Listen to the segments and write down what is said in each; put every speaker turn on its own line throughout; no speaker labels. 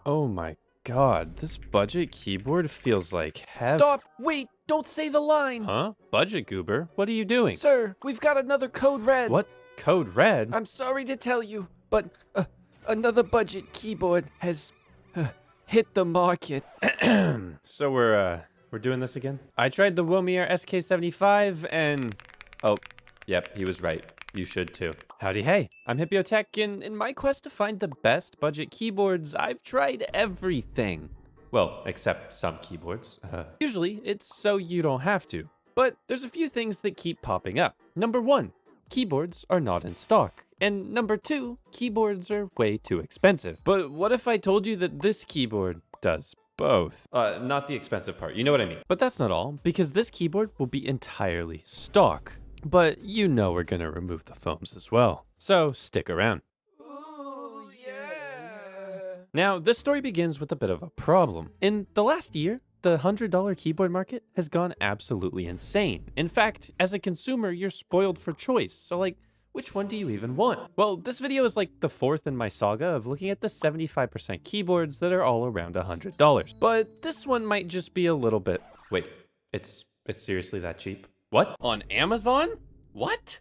Oh my god, this budget keyboard feels like heaven.
Stop! Wait! Don't say the line!
Huh? Budget goober? What are you doing?
Sir, we've got another code red.
What? Code red?
I'm sorry to tell you, but another budget keyboard has hit the market.
So we're doing this again? I tried the Womier Sk75 and... Oh, yep, he was right. You should too. Howdy hey, I'm Hipyo Tech, and in my quest to find the best budget keyboards, I've tried everything. Well, except some keyboards. Usually, it's so you don't have to. But there's a few things that keep popping up. Number 1, keyboards are not in stock. And number 2, keyboards are way too expensive. But what if I told you that this keyboard does both? Not the expensive part, you know what I mean. But that's not all, because this keyboard will be entirely stock. But you know we're gonna remove the foams as well. So stick around.
Ooh, yeah.
Now, this story begins with a bit of a problem. In the last year, the $100 keyboard market has gone absolutely insane. In fact, as a consumer, you're spoiled for choice. So like, which one do you even want? Well, this video is like the 4th in my saga of looking at the 75% keyboards that are all around $100. But this one might just be a little bit... Wait, it's seriously that cheap? What? On Amazon? What?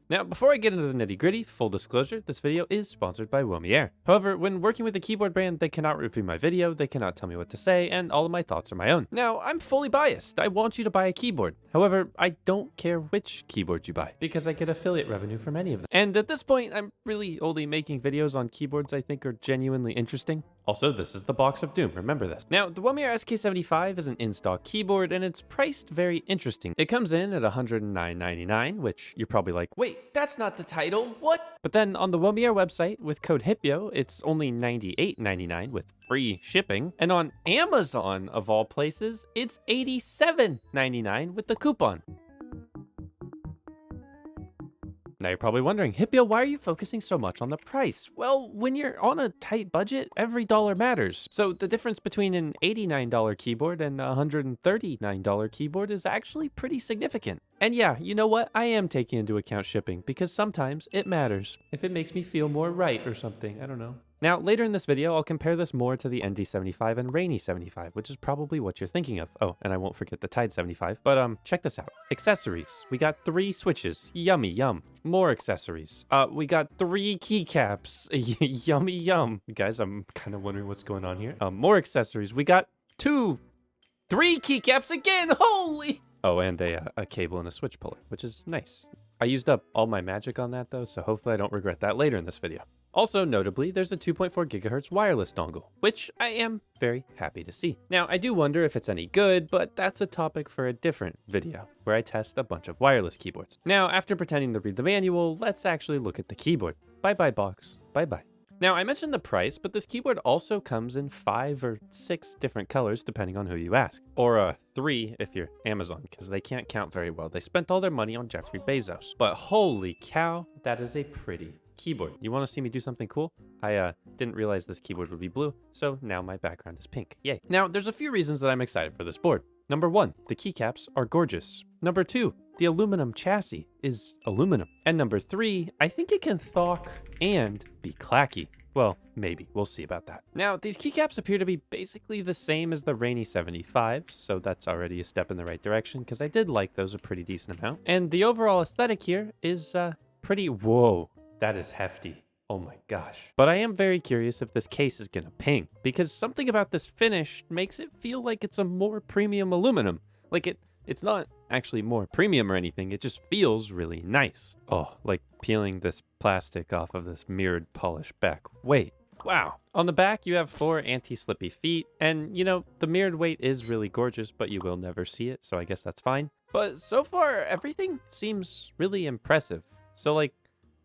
Now, before I get into the nitty gritty, full disclosure, this video is sponsored by Womier. However, when working with a keyboard brand, they cannot review my video, they cannot tell me what to say, and all of my thoughts are my own. Now, I'm fully biased. I want you to buy a keyboard. However, I don't care which keyboard you buy, because I get affiliate revenue from any of them. And at this point, I'm really only making videos on keyboards I think are genuinely interesting. Also, this is the box of doom, remember this. Now, the Womier Sk75 is an in-stock keyboard, and it's priced very interesting. It comes in at $109.99, which you're probably like, wait,
That's not the title. What?
but then on the Womier website with code Hipyo, it's only $98.99 with free shipping. And on Amazon, of all places, it's $87.99 with the coupon. Now you're probably wondering, Hipyo, why are you focusing so much on the price? Well, when you're on a tight budget, every dollar matters. So the difference between an $89 keyboard and a $139 keyboard is actually pretty significant. And yeah, you know what? I am taking into account shipping because sometimes it matters. If it makes me feel more right or something, I don't know. Now, later in this video, I'll compare this more to the ND75 and Rainy 75, which is probably what you're thinking of. Oh, and I won't forget the Tide 75. But check this out. Accessories. We got 3 switches. Yummy, yum. More accessories. We got 3 keycaps. Yummy, yum. Guys, I'm kind of wondering what's going on here. More accessories. We got 3 keycaps again. Holy! Oh, and a cable and a switch puller, which is nice. I used up all my magic on that though, so hopefully I don't regret that later in this video. Also, notably, there's a 2.4 gigahertz wireless dongle, which I am very happy to see. Now, I do wonder if it's any good, but that's a topic for a different video, where I test a bunch of wireless keyboards. Now, after pretending to read the manual, let's actually look at the keyboard. Bye-bye box, bye-bye. Now, I mentioned the price, but this keyboard also comes in 5 or 6 different colors, depending on who you ask. Or 3 if you're Amazon, because they can't count very well. They spent all their money on Jeffrey Bezos. But holy cow, that is a pretty keyboard. You want to see me do something cool? I didn't realize this keyboard would be blue, so now my background is pink. Yay. Now, there's a few reasons that I'm excited for this board. Number 1, the keycaps are gorgeous. Number 2, the aluminum chassis is aluminum. And number 3, I think it can thawk and be clacky. Well, maybe. We'll see about that. Now, these keycaps appear to be basically the same as the Rainy 75, so that's already a step in the right direction, because I did like those a pretty decent amount. And the overall aesthetic here is pretty... Whoa, that is hefty. Oh my gosh. But I am very curious if this case is gonna ping, because something about this finish makes it feel like it's a more premium aluminum. Like it's not actually more premium or anything, it just feels really nice. Oh, like peeling this plastic off of this mirrored polished back. Wait, wow. On the back, you have 4 anti-slippy feet, and you know, the mirrored weight is really gorgeous, but you will never see it, so I guess that's fine. But so far, everything seems really impressive. So like,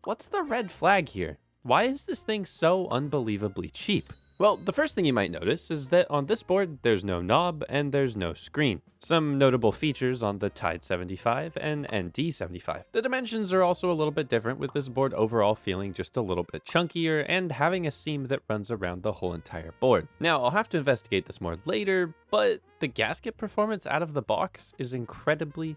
what's the red flag here? Why is this thing so unbelievably cheap? Well, the first thing you might notice is that on this board, there's no knob and there's no screen. Some notable features on the Tide 75 and ND75. The dimensions are also a little bit different, with this board overall feeling just a little bit chunkier and having a seam that runs around the whole entire board. Now, I'll have to investigate this more later, but the gasket performance out of the box is incredibly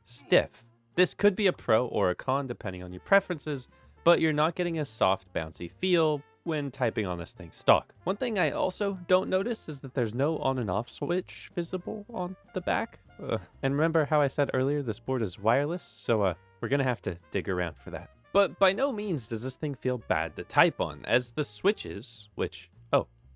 stiff. This could be a pro or a con depending on your preferences, but you're not getting a soft, bouncy feel, when typing on this thing stock. One thing I also don't notice is that there's no on and off switch visible on the back. And remember how I said earlier this board is wireless, so we're gonna have to dig around for that. But by no means does this thing feel bad to type on, as the switches,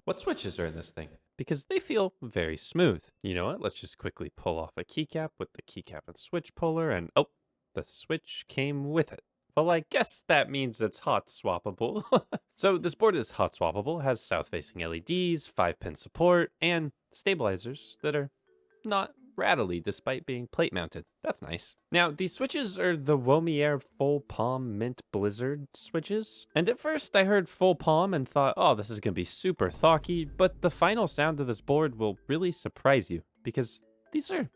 what switches are in this thing? Because they feel very smooth. You know what? Let's just quickly pull off a keycap with the keycap and switch puller, and oh, the switch came with it. Well, I guess that means it's hot swappable. So this board is hot swappable, has south-facing LEDs, 5-pin support, and stabilizers that are not rattly despite being plate mounted. That's nice. Now, these switches are the Womier Full Palm Mint Blizzard switches. And at first I heard full palm and thought, oh, this is gonna be super thocky, but the final sound of this board will really surprise you because these are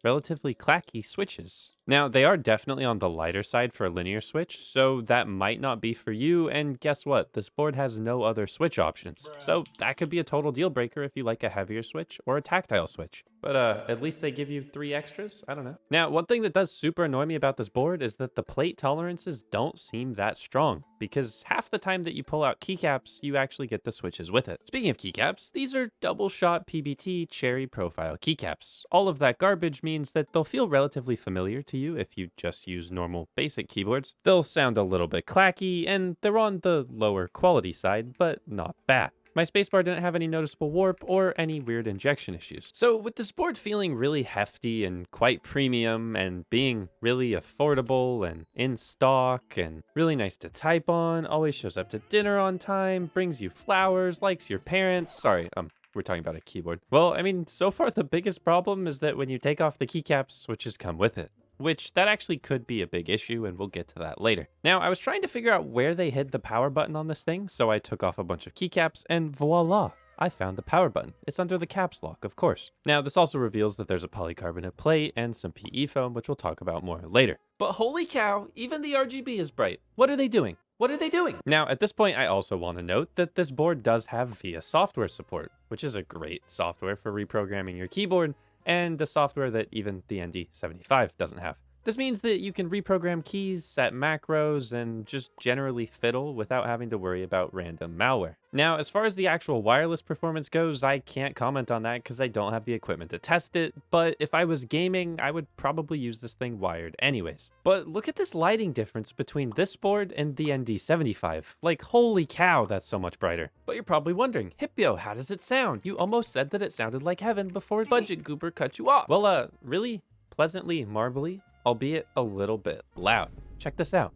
relatively clacky switches. Now, they are definitely on the lighter side for a linear switch, so that might not be for you, and guess what? This board has no other switch options. So that could be a total deal breaker if you like a heavier switch or a tactile switch. But at least they give you 3 extras? I don't know. Now, one thing that does super annoy me about this board is that the plate tolerances don't seem that strong, because half the time that you pull out keycaps, you actually get the switches with it. Speaking of keycaps, these are double shot PBT cherry profile keycaps. All of that garbage means that they'll feel relatively familiar to you if you just use normal basic keyboards. They'll sound a little bit clacky, and they're on the lower quality side, but not bad. My spacebar didn't have any noticeable warp or any weird injection issues. So with this board feeling really hefty and quite premium and being really affordable and in stock and really nice to type on, always shows up to dinner on time, brings you flowers, likes your parents. Sorry, we're talking about a keyboard. Well, I mean, so far the biggest problem is that when you take off the keycaps, switches come with it. Which that actually could be a big issue, and we'll get to that later. Now, I was trying to figure out where they hid the power button on this thing, so I took off a bunch of keycaps, and voila, I found the power button. It's under the caps lock, of course. Now, this also reveals that there's a polycarbonate plate and some PE foam, which we'll talk about more later. But holy cow, even the RGB is bright. What are they doing? What are they doing? Now, at this point, I also want to note that this board does have VIA software support, which is a great software for reprogramming your keyboard, and the software that even the Sk75 doesn't have. This means that you can reprogram keys, set macros, and just generally fiddle without having to worry about random malware. Now, as far as the actual wireless performance goes, I can't comment on that because I don't have the equipment to test it, but if I was gaming, I would probably use this thing wired anyways. But look at this lighting difference between this board and the Sk75. Like, holy cow, that's so much brighter. But you're probably wondering, Hipyo, how does it sound? You almost said that it sounded like heaven before Budget Goober cut you off. Well, really pleasantly marbly, albeit a little bit loud. Check this out.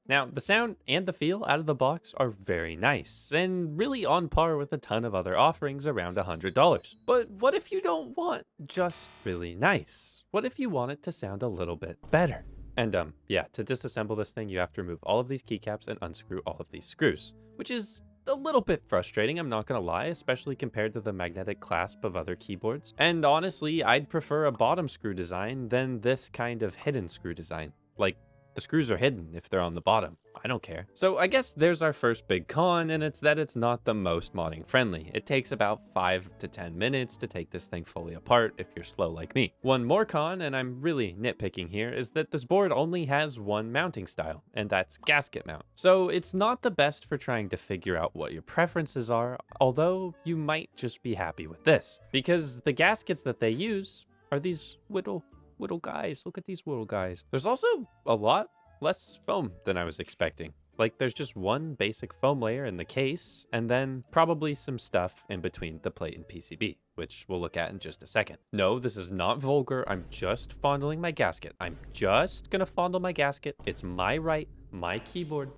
Now, the sound and the feel out of the box are very nice, and really on par with a ton of other offerings around $100. But what if you don't want just really nice? What if you want it to sound a little bit better? And yeah, to disassemble this thing, you have to remove all of these keycaps and unscrew all of these screws, which is a little bit frustrating, I'm not gonna lie, especially compared to the magnetic clasp of other keyboards. And honestly, I'd prefer a bottom screw design than this kind of hidden screw design. Like, the screws are hidden if they're on the bottom. I don't care. So I guess there's our first big con, and it's that it's not the most modding friendly. It takes about 5 to 10 minutes to take this thing fully apart if you're slow like me. One more con, and I'm really nitpicking here, is that this board only has one mounting style, and that's gasket mount. So it's not the best for trying to figure out what your preferences are, although you might just be happy with this. Because the gaskets that they use are these little guys. Look at these little guys. There's also a lot less foam than I was expecting. Like, there's just one basic foam layer in the case, and then probably some stuff in between the plate and PCB, which we'll look at in just a second. No, this is not vulgar. I'm just fondling my gasket. I'm just gonna fondle my gasket. It's my right, my keyboard.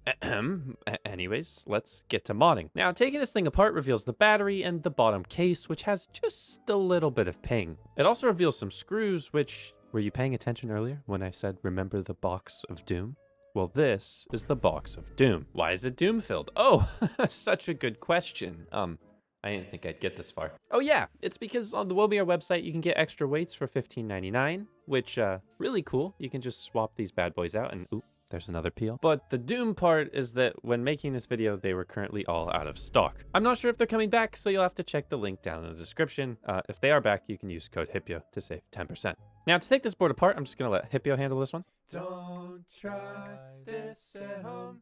Anyways, let's get to modding. Now, taking this thing apart reveals the battery and the bottom case, which has just a little bit of ping. It also reveals some screws, which... Were you paying attention earlier when I said, remember the box of doom? Well, this is the box of doom. Why is it doom filled? Oh, such a good question. I didn't think I'd get this far. Oh yeah, it's because on the Womier website, you can get extra weights for $15.99, which, really cool. You can just swap these bad boys out and, oop, there's another peel. But the doom part is that when making this video, they were currently all out of stock. I'm not sure if they're coming back, so you'll have to check the link down in the description. If they are back, you can use code Hipyo to save 10%. Now, to take this board apart, I'm just gonna let Hipyo handle this one. Don't try this at home.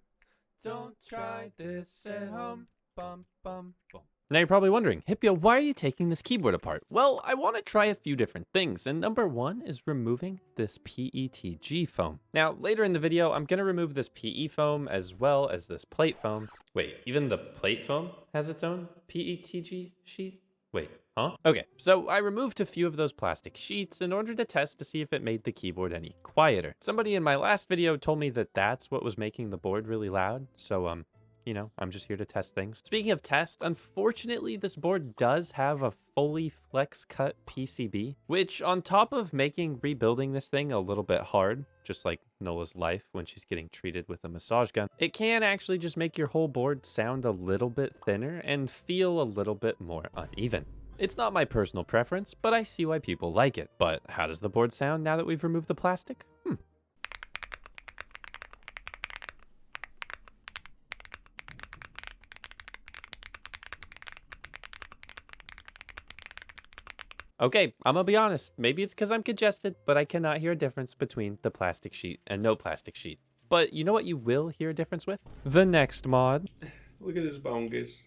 Don't try this at home. Bum, bum, bum. Now you're probably wondering, Hipyo, why are you taking this keyboard apart? Well, I want to try a few different things, and number one is removing this PETG foam. Now, later in the video, I'm going to remove this PE foam as well as this plate foam. Wait, even the plate foam has its own PETG sheet? Wait, huh? Okay, so I removed a few of those plastic sheets in order to test to see if it made the keyboard any quieter. Somebody in my last video told me that that's what was making the board really loud, so you know, I'm just here to test things. Speaking of test, unfortunately, this board does have a fully flex cut PCB, which on top of making rebuilding this thing a little bit hard, just like Nola's life when she's getting treated with a massage gun, it can actually just make your whole board sound a little bit thinner and feel a little bit more uneven. It's not my personal preference, but I see why people like it. But how does the board sound now that we've removed the plastic? Okay, I'm gonna be honest. Maybe it's because I'm congested, but I cannot hear a difference between the plastic sheet and no plastic sheet. But you know what you will hear a difference with? The next mod.
Look at this bongus.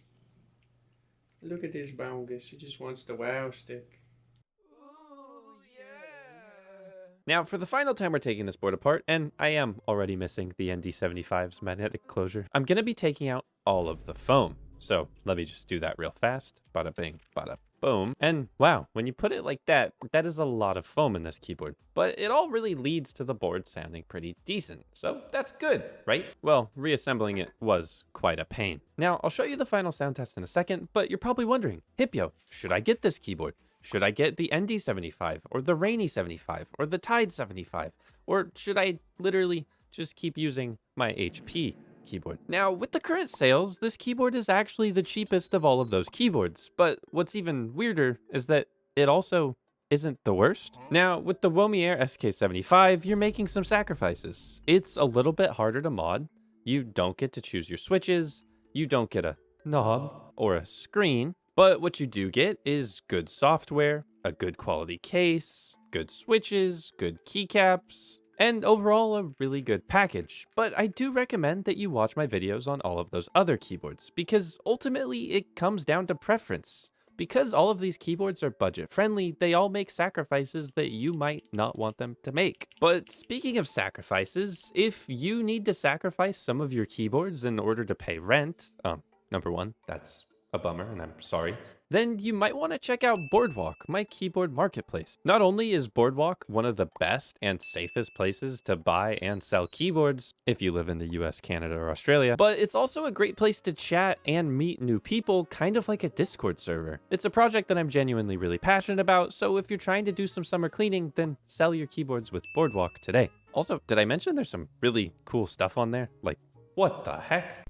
Look at this bongus. He just wants the wow stick.
Ooh, yeah.
Now, for the final time we're taking this board apart, and I am already missing the ND75's magnetic closure, I'm gonna be taking out all of the foam. So let me just do that real fast. Bada bing, bada boom. And wow, when you put it like that, that is a lot of foam in this keyboard. But it all really leads to the board sounding pretty decent. So that's good, right? Well, reassembling it was quite a pain. Now, I'll show you the final sound test in a second, but you're probably wondering, Hipyo, should I get this keyboard? Should I get the ND75 or the Rainy 75 or the Tide 75? Or should I literally just keep using my HP keyboard? Now, with the current sales, this keyboard is actually the cheapest of all of those keyboards, but what's even weirder is that it also isn't the worst. Now, with the Womier Sk75, you're making some sacrifices. It's a little bit harder to mod. You don't get to choose your switches, you don't get a knob or a screen, but what you do get is good software, a good quality case, good switches, good keycaps, and overall a really good package. But I do recommend that you watch my videos on all of those other keyboards, because ultimately it comes down to preference. Because all of these keyboards are budget friendly, they all make sacrifices that you might not want them to make. But speaking of sacrifices, if you need to sacrifice some of your keyboards in order to pay rent, number one, that's a bummer and I'm sorry, then you might want to check out Boardwalk, my keyboard marketplace. Not only is Boardwalk one of the best and safest places to buy and sell keyboards if you live in the US, Canada, or Australia, but it's also a great place to chat and meet new people, kind of like a Discord server. It's a project that I'm genuinely really passionate about, so if you're trying to do some summer cleaning, then sell your keyboards with Boardwalk today. Also, did I mention there's some really cool stuff on there? Like, what the heck?